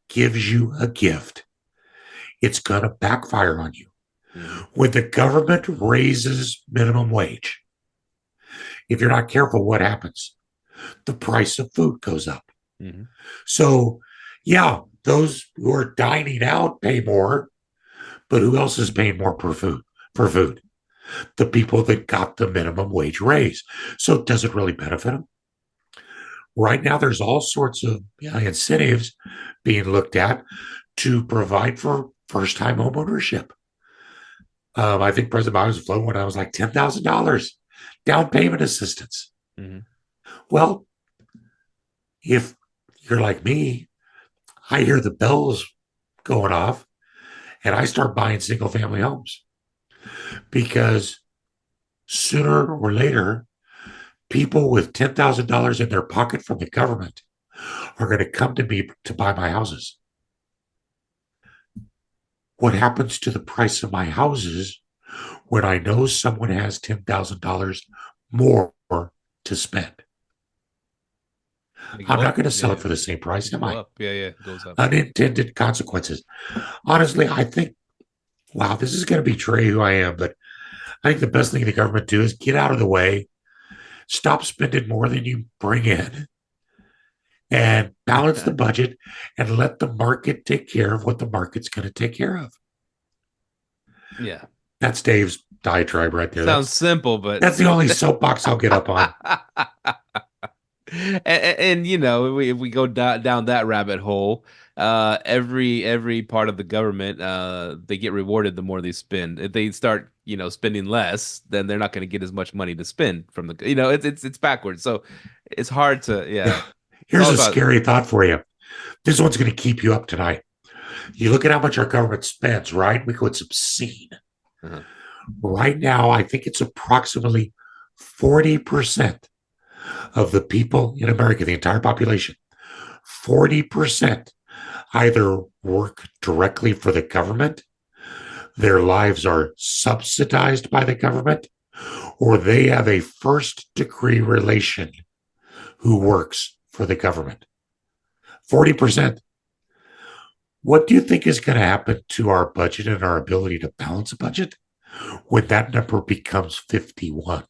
gives you a gift, it's going to backfire on you. Mhm. When the government raises minimum wage, if you're not careful, what happens? The price of food goes up. Mhm. So, yeah, those who are dining out pay more, but who else is paying more per food for food? The people that got the minimum wage raise. So, does it really benefit them? Right now, there's all sorts of incentives being looked at to provide for first-time home ownership. I think President Biden was floating when I was like $10,000 down payment assistance. Mhm. Well, if you're like me, I hear the bells going off and I start buying single family homes because sooner or later, people with $10,000 in their pocket from the government are going to come to me to buy my houses. What happens to the price of my houses when I know someone has $10,000 more to spend? I'm not going to sell it for the same price, am I? Up. Yeah, it goes up. Unintended consequences. Honestly, I think, wow, this is going to betray who I am, but I think the best thing the government do is get out of the way, stop spending more than you bring in, and balance the budget and let the market take care of what the market's going to take care of. Yeah. That's Dave's diatribe right there. Sounds simple, but that's the only soapbox I'll get up on. And if we go down that rabbit hole, every part of the government, they get rewarded the more they spend. If they start, spending less, then they're not going to get as much money to spend from the, it's backwards. So it's hard to, yeah. Here's a scary thought for you. This one's going to keep you up tonight. You look at how much our government spends, right? We go, it's obscene. Uh-huh. Right now, I think it's approximately 40% of the people in America, the entire population, 40% either work directly for the government, their lives are subsidized by the government, or they have a first-degree relation who works for the government. 40%. What do you think is going to happen to our budget and our ability to balance a budget when that number becomes 51?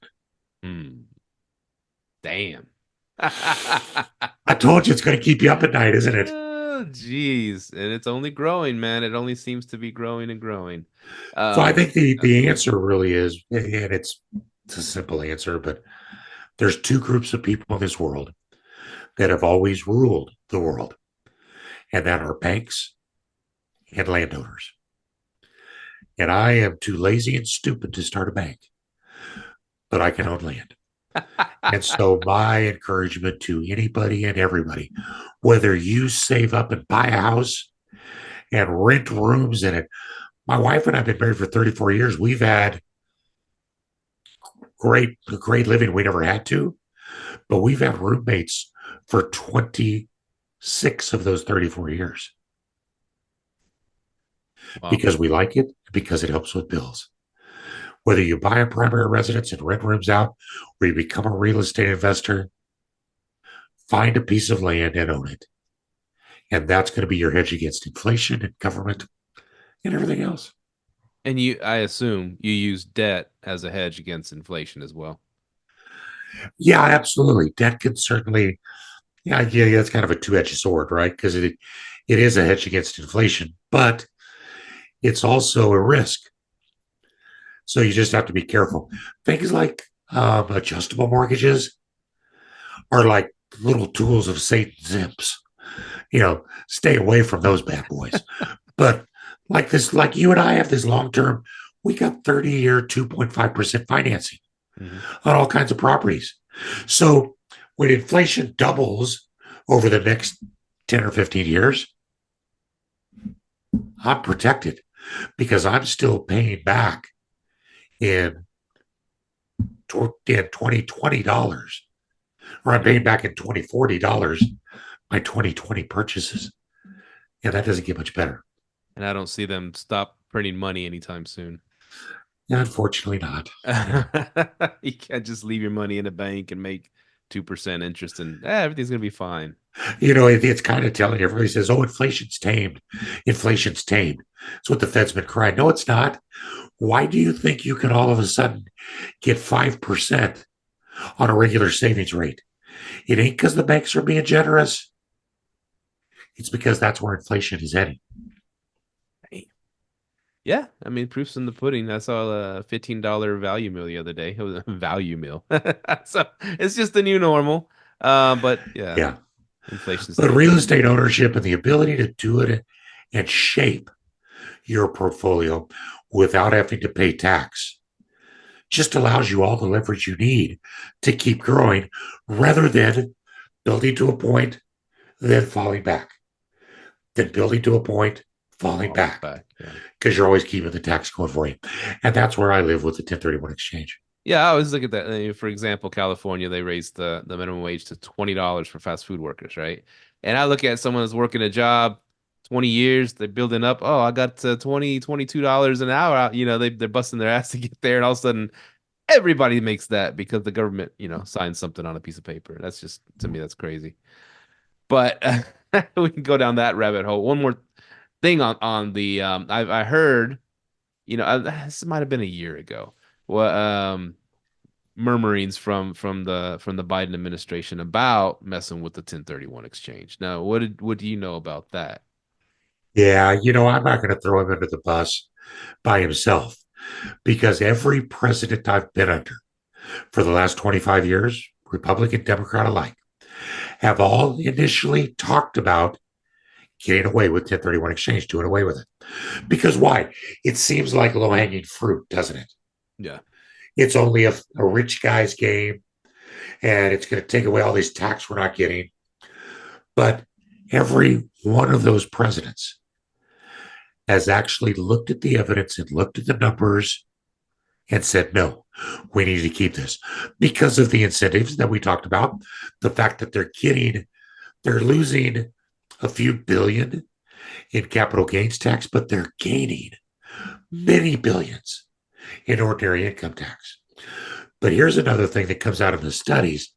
Damn. I told you it's going to keep you up at night, isn't it? Oh, geez. And it's only growing, man. It only seems to be growing and growing. So I think the answer really is, and it's a simple answer, but there's two groups of people in this world that have always ruled the world, and that are banks and landowners. And I am too lazy and stupid to start a bank, but I can own land. And so my encouragement to anybody and everybody, whether you save up and buy a house and rent rooms in it. My wife and I have been married for 34 years. We've had great living. We never had to. but we've had roommates for 26 of those 34 years Wow. because we like it, because it helps with bills. Whether you buy a primary residence and rent rooms out, or you become a real estate investor, find a piece of land and own it. And that's going to be your hedge against inflation and government and everything else. And I assume you use debt as a hedge against inflation as well. Yeah, absolutely. Debt can certainly, yeah, it's kind of a two-edged sword, right? Because it is a hedge against inflation, but it's also a risk. So you just have to be careful. Things like adjustable mortgages are like little tools of Satan's imps. Stay away from those bad boys. But like you and I have this long term, we got 30-year 2.5% financing on all kinds of properties. So when inflation doubles over the next 10 or 15 years, I'm protected because I'm still paying back in $2020, or I'm paying back in $2040 my 2020 purchases. And that doesn't get much better. And I don't see them stop printing money anytime soon. Unfortunately not. You can't just leave your money in a bank and make 2% interest and everything's going to be fine. It's kind of telling. Everybody says, oh, inflation's tamed. Inflation's tamed. It's what the Fed's been crying. No, it's not. Why do you think you can all of a sudden get 5% on a regular savings rate? It ain't because the banks are being generous. It's because that's where inflation is heading. Yeah, I mean, proof's in the pudding. I saw a $15 value meal the other day. It was a value meal. So it's just the new normal. But yeah. Inflation's But real estate ownership and the ability to do it and shape your portfolio without having to pay tax just allows you all the leverage you need to keep growing rather than building to a point, then falling back, then building to a point, falling back. Because you're always keeping the tax going for you. And that's where I live with the 1031 exchange. Yeah, I always look at that. For example, California, they raised the minimum wage to $20 for fast food workers, right? And I look at someone that's working a job 20 years, they're building up. Oh, I got $22 an hour. They're busting their ass to get there. And all of a sudden, everybody makes that because the government, signs something on a piece of paper. That's just, to me, that's crazy. But we can go down that rabbit hole. One more thing on the I heard, this might have been a year ago. Murmurings from the Biden administration about messing with the 1031 exchange. Now, what do you know about that? Yeah, I'm not going to throw him under the bus by himself because every president I've been under for the last 25 years, Republican, Democrat alike, have all initially talked about getting away with 1031 exchange, doing away with it. Because why? It seems like low-hanging fruit, doesn't it? Yeah. It's only a rich guy's game, and it's going to take away all these tax we're not getting. But every one of those presidents has actually looked at the evidence and looked at the numbers and said, no, we need to keep this because of the incentives that we talked about, the fact that they're losing a few billion in capital gains tax, but they're gaining many billions in ordinary income tax. But here's another thing that comes out of the studies,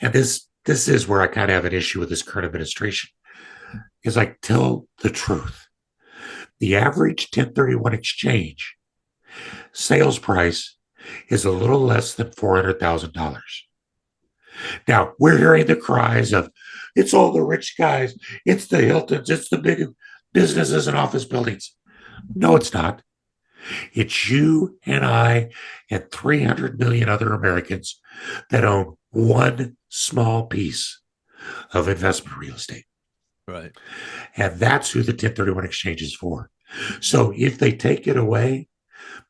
and this is where I kind of have an issue with this current administration, is like, tell the truth. The average 1031 exchange sales price is a little less than $400,000. Now, we're hearing the cries of, it's all the rich guys, it's the Hiltons, it's the big businesses and office buildings. No, it's not. It's you and I and 300 million other Americans that own one small piece of investment real estate. Right. And that's who the 1031 exchange is for. So if they take it away,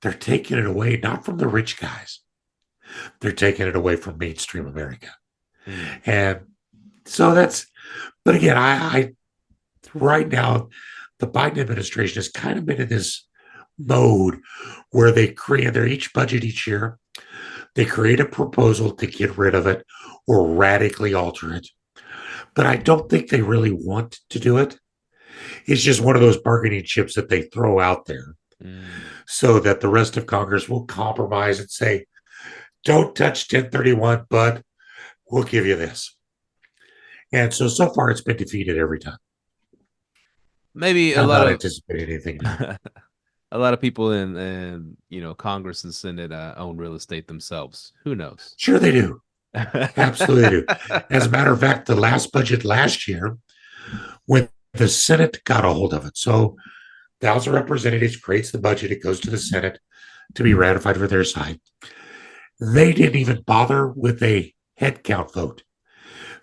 they're taking it away not from the rich guys. They're taking it away from mainstream America. And so but again, I right now, the Biden administration has kind of been in this mode where they create each budget each year. They create a proposal to get rid of it or radically alter it. But I don't think they really want to do it. It's just one of those bargaining chips that they throw out there Mm. so that the rest of Congress will compromise and say, don't touch 1031, but we'll give you this. And so far, it's been defeated every time. Maybe a I'm lot not of anticipating anything new. a lot of people in Congress and Senate own real estate themselves. Who knows? Sure, they do. Absolutely do. As a matter of fact, the last budget last year, when the Senate got a hold of it, so the House of Representatives creates the budget, it goes to the Senate to be ratified for their side. They didn't even bother with a head count vote.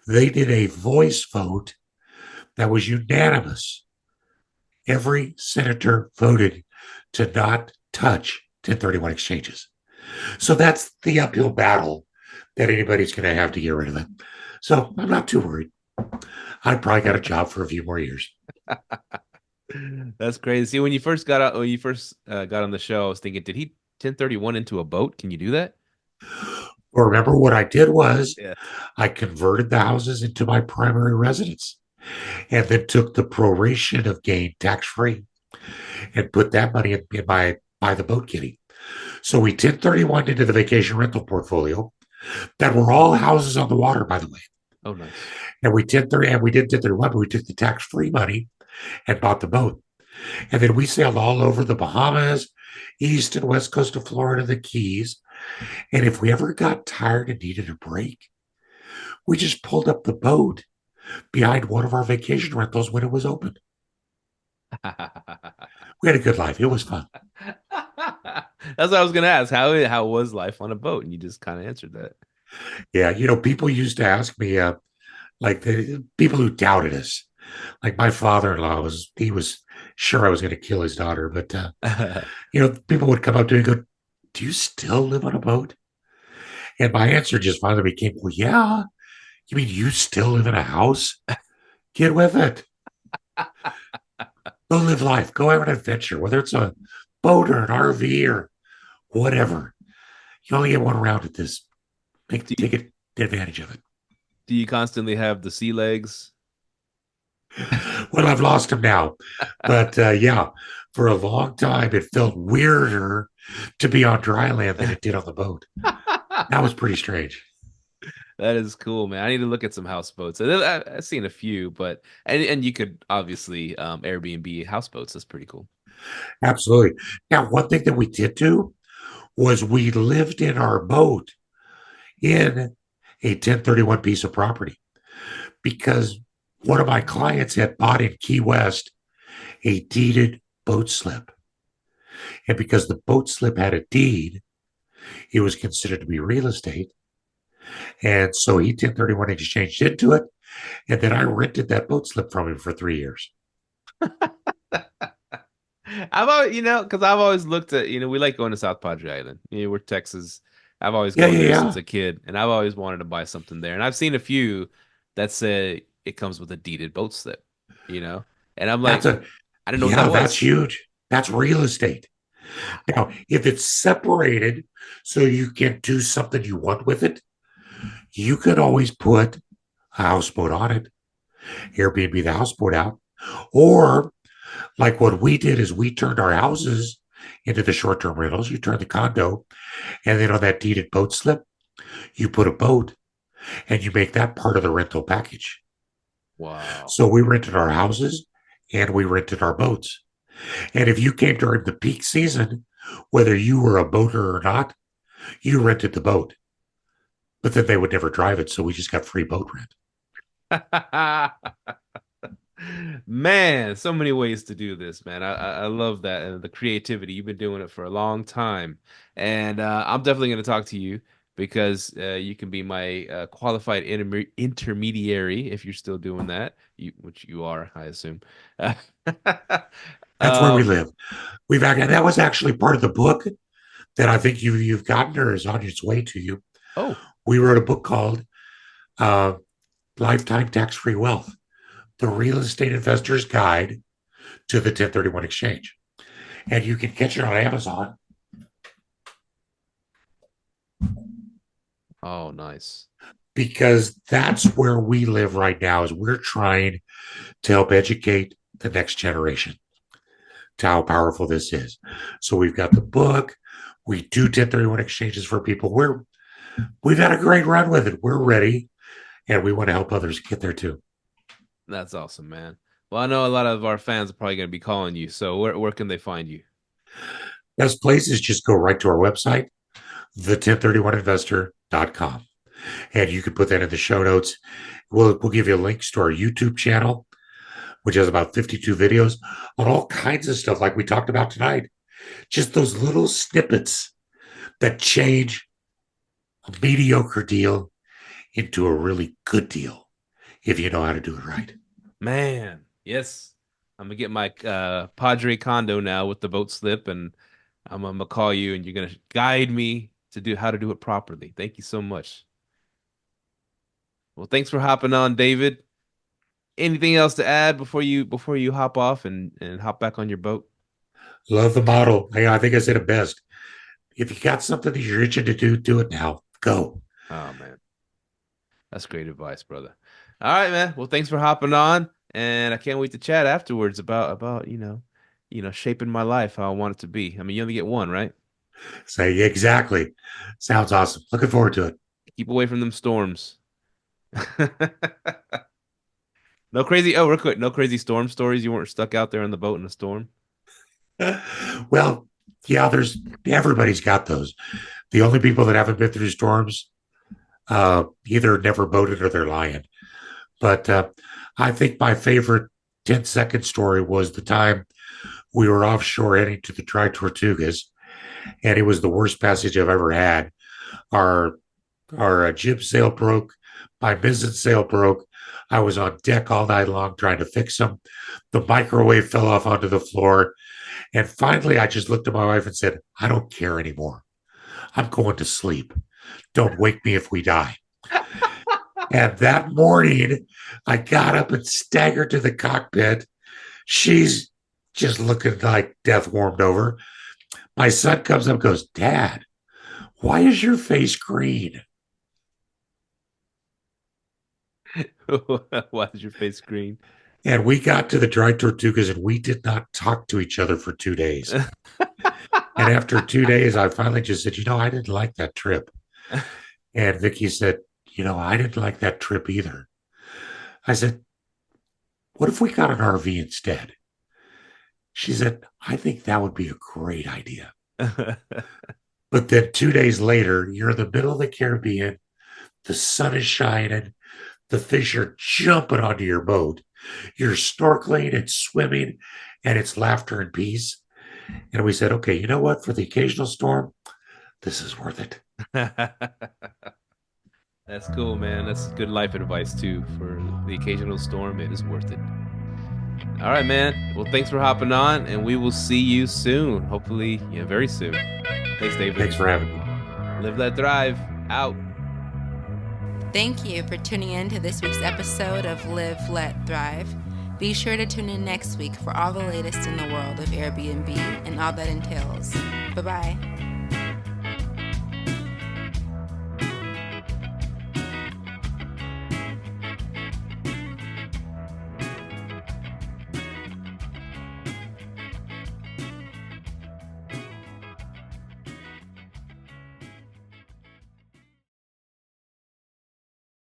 They did a voice vote that was unanimous. Every senator voted to not touch 1031 exchanges. So that's the uphill battle that anybody's going to have to get rid of it. So I'm not too worried. I probably got a job for a few more years. That's crazy. See, when you first got out, when you first got on the show, I was thinking, did he 1031 into a boat? Can you do that? Well, remember what I did was Yeah. I converted the houses into my primary residence and then took the proration of gain tax free and put that money in my buy the boat kitty. So we 1031 into the vacation rental portfolio that were all houses on the water, by the way. Oh, nice. And we 1030 and we did 1031, but we took the tax free money and bought the boat. And then we sailed all over the Bahamas, east and west coast of Florida, the Keys. And if we ever got tired and needed a break, we just pulled up the boat behind one of our vacation rentals when it was open. We had a good life. It was fun. That's what I was gonna ask. How was life on a boat? And you just kind of answered that. Yeah, people used to ask me, like the people who doubted us. Like my father-in-law was sure I was going to kill his daughter, but people would come up to me and go, "Do you still live on a boat?" And my answer just finally became, "Well, yeah. You mean you still live in a house? Get with it. Go live life. Go have an adventure, whether it's a boat or an RV or whatever. You only get one round at this. Take advantage of it." Do you constantly have the sea legs? Well, I've lost him now, but yeah, for a long time it felt weirder to be on dry land than it did on the boat. That was pretty strange. That is cool, man. I need to look at some houseboats. I've seen a few, but and you could obviously Airbnb houseboats. That's pretty cool. Absolutely. Now, one thing that we did do was we lived in our boat in a 1031 piece of property because one of my clients had bought in Key West a deeded boat slip. And because the boat slip had a deed, it was considered to be real estate. And so he 1031 exchanged into it. And then I rented that boat slip from him for 3 years. I've always, because I've always looked at, we like going to South Padre Island. We're Texas. I've always Yeah, gone yeah, there yeah. since a kid, and I've always wanted to buy something there. And I've seen a few that say it comes with a deeded boat slip, and I'm like, I didn't know what that was. That's huge. That's real estate. Now, if it's separated so you can do something you want with it, you could always put a houseboat on it, Airbnb the houseboat out. Or like what we did is we turned our houses into the short-term rentals. You turn the condo, and then on that deeded boat slip, you put a boat and you make that part of the rental package. Wow. So we rented our houses and we rented our boats. And if you came during the peak season, whether you were a boater or not, you rented the boat. But then they would never drive it, so we just got free boat rent. Man, so many ways to do this, man. I love that and the creativity. You've been doing it for a long time, and I'm definitely going to talk to you because you can be my qualified intermediary if you're still doing that, which you are, I assume. That's where we live. That was actually part of the book that I think you've gotten or is on its way to you. Oh, we wrote a book called Lifetime Tax-Free Wealth: The Real Estate Investor's Guide to the 1031 Exchange. And you can catch it on Amazon. Oh, nice. because that's where we live right now. Is we're trying to help educate the next generation to how powerful this is. So we've got the book. We do 1031 exchanges for people. We've had a great run with it. We're ready, and we want to help others get there too. That's awesome, man. Well, I know a lot of our fans are probably going to be calling you. So where can they find you? Best place is just go right to our website, the1031investor.com. And you can put that in the show notes. We'll give you links to our YouTube channel, which has about 52 videos on all kinds of stuff like we talked about tonight. Just those little snippets that change a mediocre deal into a really good deal if you know how to do it right. Man, yes. I'm gonna get my Padre condo now with the boat slip, and I'm gonna call you, and you're gonna guide me to do how to do it properly. Thank you so much. Well, thanks for hopping on, David. Anything else to add before you hop off and hop back on your boat? Love the model. I think I said it best. If you got something that you're itching to do it now. Go. Oh man, that's great advice, brother. All right, man. Well, thanks for hopping on, and I can't wait to chat afterwards about shaping my life how I want it to be. I mean, you only get one, right? Say exactly. Sounds awesome. Looking forward to it. Keep away from them storms. No crazy. Oh, real quick, no crazy storm stories. You weren't stuck out there on the boat in a storm. Well, yeah, everybody's got those. The only people that haven't been through storms either never boated or they're lying. But I think my favorite 10-second story was the time we were offshore heading to the Dry Tortugas, and it was the worst passage I've ever had. Our jib sail broke, my mizzen sail broke. I was on deck all night long trying to fix them. The microwave fell off onto the floor. And finally, I just looked at my wife and said, I don't care anymore. I'm going to sleep. Don't wake me if we die. And that morning, I got up and staggered to the cockpit. She's just looking like death warmed over. My son comes up and goes, Dad, why is your face green? Why is your face green? And we got to the Dry Tortugas and we did not talk to each other for 2 days. And after 2 days, I finally just said, I didn't like that trip. And Vicky said, I didn't like that trip either. I said, what if we got an RV instead? She said, I think that would be a great idea. But then 2 days later, you're in the middle of the Caribbean. The sun is shining. The fish are jumping onto your boat. You're snorkeling and swimming, and it's laughter and peace. And we said, okay, you know what? For the occasional storm, this is worth it. That's cool, man. That's good life advice, too. For the occasional storm, it is worth it. All right, man. Well, thanks for hopping on, and we will see you soon. Hopefully, very soon. Thanks, David. Thanks for having me. Live, let thrive. Out. Thank you for tuning in to this week's episode of Live, Let Thrive. Be sure to tune in next week for all the latest in the world of Airbnb and all that entails. Bye-bye.